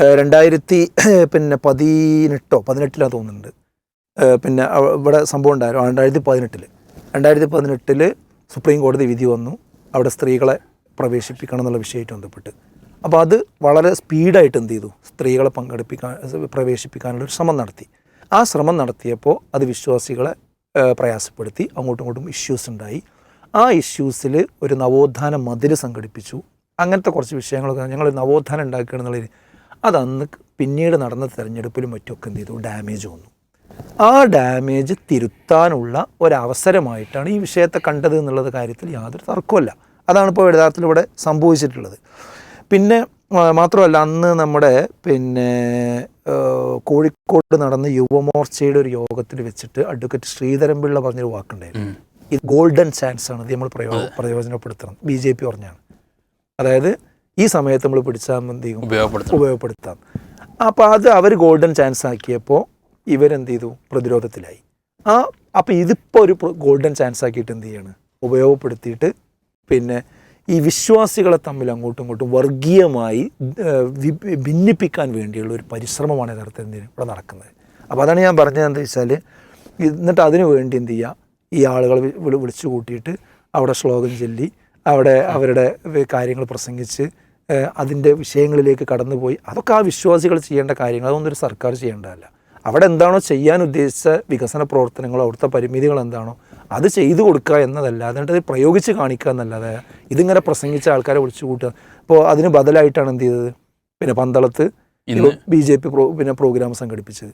2018 തോന്നുന്നുണ്ട്. പിന്നെ ഇവിടെ സംഭവം ഉണ്ടായിരുന്നു 2018 സുപ്രീം കോടതി വിധി വന്നു, അവിടെ സ്ത്രീകളെ പ്രവേശിപ്പിക്കണം എന്നുള്ള വിഷയമായിട്ട് ബന്ധപ്പെട്ട്. അപ്പോൾ അത് വളരെ സ്പീഡായിട്ട് എന്ത് ചെയ്തു, സ്ത്രീകളെ പ്രവേശിപ്പിക്കാനുള്ളൊരു ശ്രമം നടത്തി. ആ ശ്രമം നടത്തിയപ്പോൾ അത് വിശ്വാസികളെ പ്രയാസപ്പെടുത്തി, അങ്ങോട്ടും ഇങ്ങോട്ടും ഇഷ്യൂസ് ഉണ്ടായി. ആ ഇഷ്യൂസിൽ ഒരു നവോത്ഥാന മതിൽ സംഘടിപ്പിച്ചു. അങ്ങനത്തെ കുറച്ച് വിഷയങ്ങളൊക്കെ ഞങ്ങൾ നവോത്ഥാനം ഉണ്ടാക്കുകയാണെന്നുള്ളതിന് അതന്ന് പിന്നീട് നടന്ന തെരഞ്ഞെടുപ്പിലും മറ്റുമൊക്കെ എന്ത് ചെയ്തു, ഡാമേജ് വന്നു. ആ ഡാമേജ് തിരുത്താനുള്ള ഒരവസരമായിട്ടാണ് ഈ വിഷയത്തെ കണ്ടത് എന്നുള്ളത് കാര്യത്തിൽ യാതൊരു തർക്കമല്ല. അതാണ് ഇപ്പോൾ യഥാർത്ഥത്തിൽ ഇവിടെ സംഭവിച്ചിട്ടുള്ളത്. പിന്നെ മാത്രമല്ല, അന്ന് നമ്മുടെ കോഴിക്കോട് നടന്ന യുവമോർച്ചയുടെ ഒരു യോഗത്തിൽ വെച്ചിട്ട് അഡ്വക്കേറ്റ് ശ്രീധരൻപിള്ള പറഞ്ഞൊരു വാക്കുണ്ടായിരുന്നു, ഇത് ഗോൾഡൻ ചാൻസ് ആണ്, ഇത് നമ്മൾ പ്രയോജനപ്പെടുത്തണം. BJP പറഞ്ഞാണ്, അതായത് ഈ സമയത്ത് നമ്മൾ പിടിച്ചാൽ മതി ഉപയോഗപ്പെടുത്താം. അപ്പോൾ അത് അവർ ഗോൾഡൻ ചാൻസ് ആക്കിയപ്പോൾ ഇവരെന്ത് ചെയ്തു, പ്രതിരോധത്തിലായി. അപ്പോൾ ഇതിപ്പോൾ ഒരു ഗോൾഡൻ ചാൻസ് ആക്കിയിട്ട് എന്ത് ചെയ്യാണ്, ഉപയോഗപ്പെടുത്തിയിട്ട് പിന്നെ ഈ വിശ്വാസികളെ തമ്മിൽ അങ്ങോട്ടും ഇങ്ങോട്ടും വർഗീയമായി ഭിന്നിപ്പിക്കാൻ വേണ്ടിയുള്ള ഒരു പരിശ്രമമാണ് യഥാർത്ഥത്തിൽ ഇവിടെ നടക്കുന്നത്. അപ്പോൾ അതാണ് ഞാൻ പറഞ്ഞത്. എന്താ വെച്ചാൽ, എന്നിട്ട് അതിനു വേണ്ടി എന്ത് ചെയ്യുക, ഈ ആളുകളെ വിളിച്ചു കൂട്ടിയിട്ട് അവിടെ ശ്ലോകം ചൊല്ലി അവിടെ അവരുടെ കാര്യങ്ങൾ പ്രസംഗിച്ച് അതിൻ്റെ വിഷയങ്ങളിലേക്ക് കടന്നുപോയി. അതൊക്കെ ആ വിശ്വാസികൾ ചെയ്യേണ്ട കാര്യങ്ങൾ, അതൊന്നും ഒരു സർക്കാർ ചെയ്യേണ്ടതല്ല. അവിടെ എന്താണോ ചെയ്യാൻ ഉദ്ദേശിച്ച വികസന പ്രവർത്തനങ്ങളോ അവിടുത്തെ പരിമിതികൾ എന്താണോ അത് ചെയ്തു കൊടുക്കുക എന്നതല്ലാതെ, എന്നിട്ട് അത് പ്രയോഗിച്ച് കാണിക്കുക എന്നല്ലാതെ ഇതിങ്ങനെ പ്രസംഗിച്ച ആൾക്കാരെ വിളിച്ചു കൂട്ടുക. ഇപ്പോൾ അതിന് ബദലായിട്ടാണ് എന്ത് ചെയ്തത്, പിന്നെ പന്തളത്ത് BJP പ്രോഗ്രാം സംഘടിപ്പിച്ചത്.